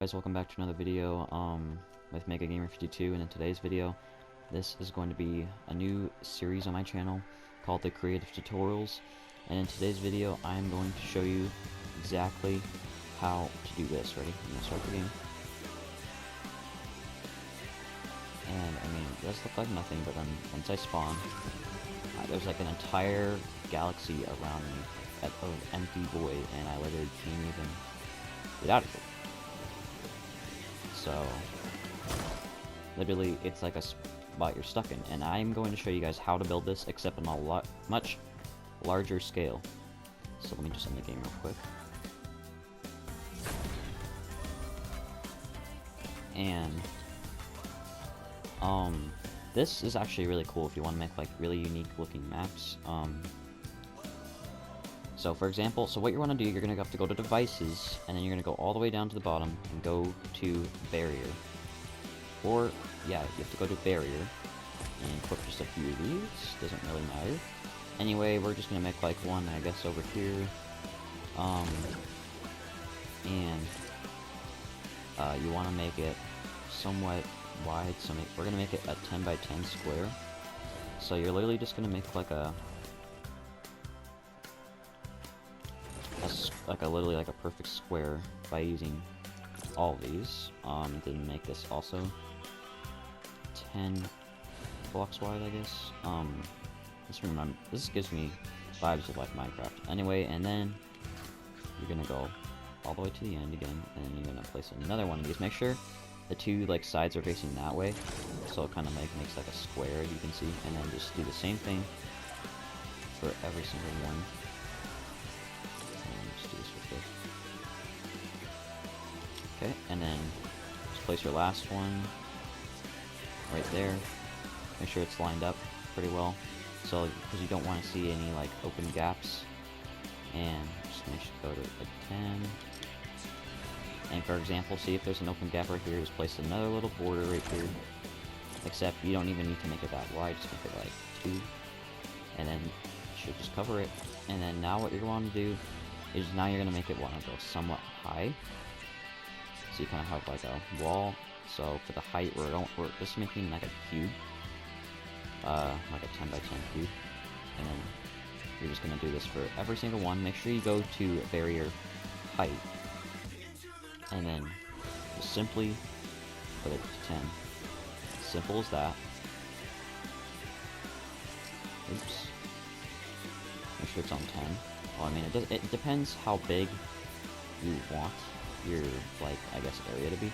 Guys, welcome back to another video with Mega Gamer 52, and in today's video this is going to be a new series on my channel called the Creative Tutorials, and in today's video I'm going to show you exactly how to do this. Ready? I'm going to start the game. And I mean, it does look like nothing, but then once I spawn, there's like an entire galaxy around me of empty void, and I literally can't even get out of it. So, literally, it's like a spot you're stuck in, and I'm going to show you guys how to build this, except on a much larger scale. So let me just end the game real quick. And, this is actually really cool if you want to make, like, really unique looking maps. So for example, what you want to do, you're going to have to go to devices, and then you're going to go all the way down to the bottom and go to barrier. Or, yeah, you have to go to barrier and equip just a few of these. Doesn't really matter. Anyway, we're just going to make like one, I guess, over here. You want to make it somewhat wide, so we're going to make it a 10 by 10 square. So you're literally just going to make like literally like a perfect square by using all these. Then make this also 10 blocks wide, I guess. This gives me vibes of like Minecraft. Anyway, and then you're gonna go all the way to the end again, and then you're gonna place another one of these. Make sure the two like sides are facing that way, so it kind of makes like a square, you can see. And then just do the same thing for every single one. Okay, and then just place your last one right there. Make sure it's lined up pretty well, so because you don't want to see any like open gaps. And just make sure go to like 10. And for example, see if there's an open gap right here, just place another little border right here. Except you don't even need to make it that wide, just make it like 2. And then you should just cover it. And then now what you're going to do is now you're going to make it want to go somewhat high. So you kind of have like a wall. So for the height, we're just making like a cube, like a 10 by 10 cube. And then you're just gonna do this for every single one. Make sure you go to barrier height, and then just simply put it to 10. Simple as that. Oops. Make sure it's on 10. Well, I mean, it depends how big you want your, like, I guess, area to be.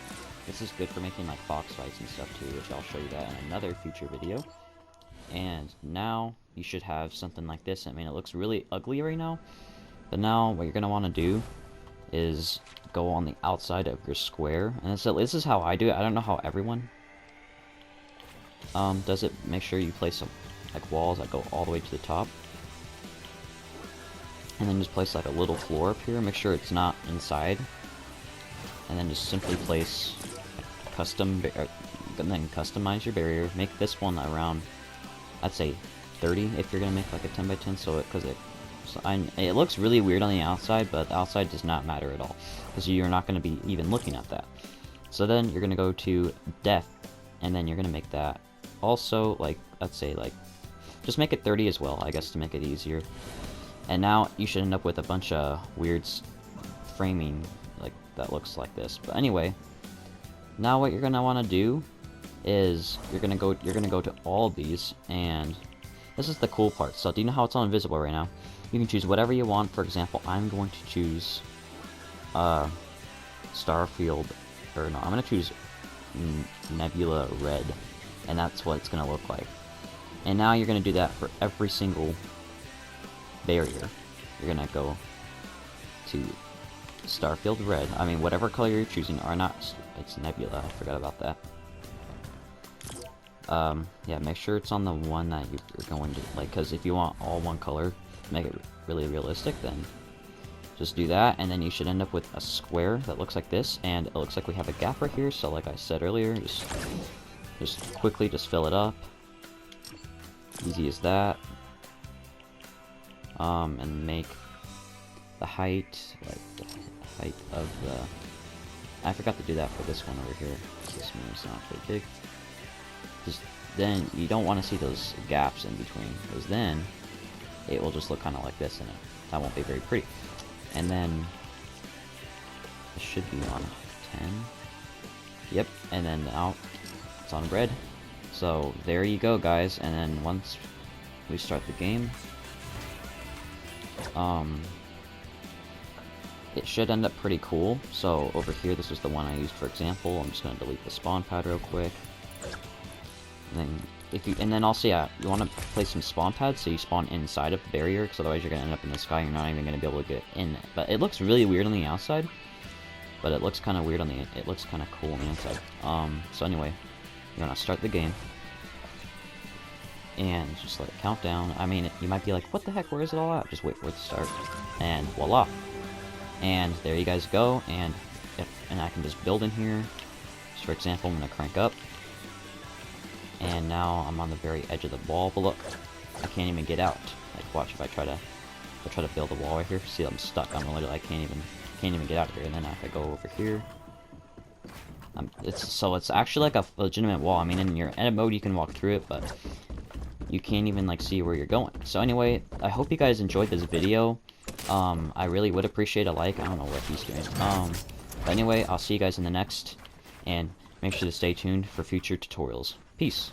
This is good for making like box fights and stuff too, which I'll show you that in another future video. And now you should have something like this. I mean, it looks really ugly right now, but now what you're gonna want to do is go on the outside of your square, and this is how I do it. I don't know how everyone does it. Make sure you place some like walls that go all the way to the top, and then just place like a little floor up here. Make sure it's not inside. And then just simply place and then customize your barrier. Make this one around, I'd say 30 if you're gonna make like a 10 by 10. It looks really weird on the outside, but the outside does not matter at all because you're not gonna be even looking at that. So then you're gonna go to depth, and then you're gonna make that also like, let's say like, just make it 30 as well, I guess, to make it easier. And now you should end up with a bunch of weird framing like that looks like this. But anyway, now what you're gonna want to do is you're gonna go to all of these, and this is the cool part. So do you know how it's all invisible right now? You can choose whatever you want. For example, I'm going to choose Starfield, or no, I'm gonna choose Nebula Red, and that's what it's gonna look like. And now you're gonna do that for every single barrier. You're gonna go to Starfield Red. I mean, whatever color you're choosing, or not, it's Nebula, I forgot about that. Yeah, make sure it's on the one that you're going to, like, because if you want all one color, make it really realistic, then just do that, and then you should end up with a square that looks like this, and it looks like we have a gap right here, so like I said earlier, just quickly just fill it up. Easy as that. And make the height, like the height of the I forgot to do that for this one over here. This one is not very big. Just then you don't want to see those gaps in between, because then it will just look kind of like this, and that won't be very pretty. And then it should be on 10. Yep, and then now it's on red. So there you go, guys. And then once we start the game, it should end up pretty cool. So over here, this was the one I used for example. I'm just gonna delete the spawn pad real quick. And then also, yeah, you want to place some spawn pads so you spawn inside of the barrier, because otherwise you're gonna end up in the sky. You're not even gonna be able to get in it. But it looks really weird on the outside. But it looks kind of weird on the. It looks kind of cool on the inside. So anyway, you want to start the game and just let it count down. I mean, you might be like, "What the heck? Where is it all at?" Just wait for it to start, and voila. And there you guys go. And I can just build in here. So for example, I'm gonna crank up, and now I'm on the very edge of the wall. But look, I can't even get out. Like, watch if I try to build a wall right here. See, I'm stuck. I'm literally, I can't even get out of here. And then if I go over here, it's actually like a legitimate wall. I mean, in your edit mode you can walk through it, but you can't even like see where you're going. So anyway, I hope you guys enjoyed this video. I really would appreciate a like. I don't know what he's doing. But anyway, I'll see you guys in the next, and make sure to stay tuned for future tutorials. Peace.